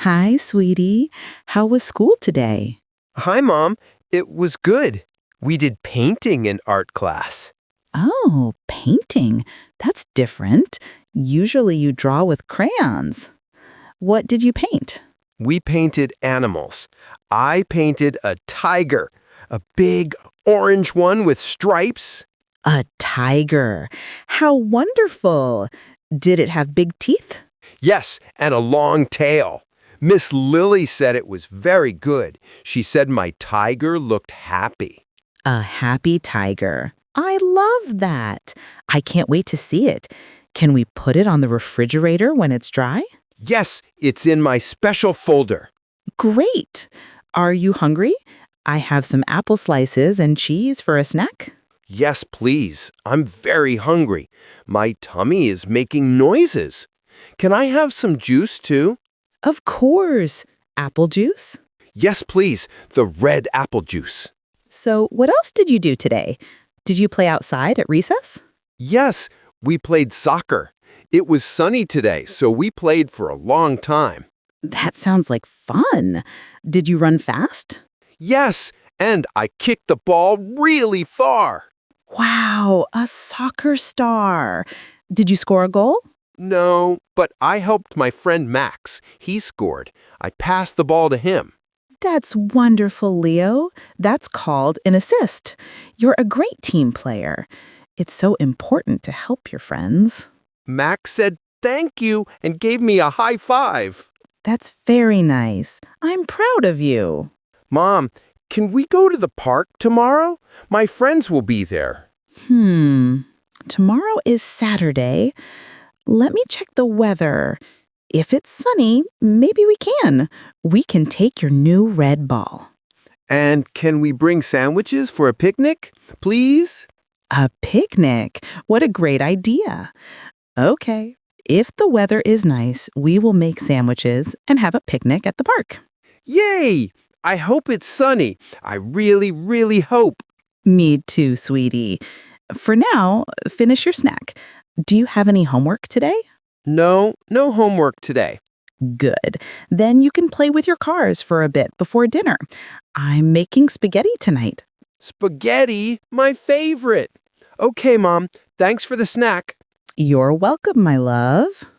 Hi, sweetie. How was school today? Hi, Mom. It was good. We did painting in art class. Oh, painting. That's different. Usually you draw with crayons. What did you paint? We painted animals. I painted a tiger, a big orange one with stripes. A tiger. How wonderful. Did it have big teeth? Yes, and a long tail. Miss Lily said it was very good. She said my tiger looked happy. A happy tiger. I love that. I can't wait to see it. Can we put it on the refrigerator when it's dry? Yes, it's in my special folder. Great. Are you hungry? I have some apple slices and cheese for a snack. Yes, please. I'm very hungry. My tummy is making noises. Can I have some juice, too? Of course. Apple juice? Yes, please. The red apple juice. So what else did you do today? Did you play outside at recess? Yes, we played soccer. It was sunny today, so we played for a long time. That sounds like fun. Did you run fast? Yes, and I kicked the ball really far. Wow, a soccer star. Did you score a goal? No, but I helped my friend Max. He scored. I passed the ball to him. That's wonderful, Leo. That's called an assist. You're a great team player. It's so important to help your friends. Max said thank you and gave me a high five. That's very nice. I'm proud of you. Mom, can we go to the park tomorrow? My friends will be there. Tomorrow is Saturday. Let me check the weather. If it's sunny, maybe we can. We can take your new red ball. And can we bring sandwiches for a picnic, please? A picnic? What a great idea. Okay, if the weather is nice, we will make sandwiches and have a picnic at the park. Yay! I hope it's sunny. I really, really hope. Me too, sweetie. For now, finish your snack. Do you have any homework today? No homework today. Good. Then you can play with your cars for a bit before dinner. I'm making spaghetti tonight. Spaghetti? My favorite. Okay, Mom. Thanks for the snack. You're welcome, my love.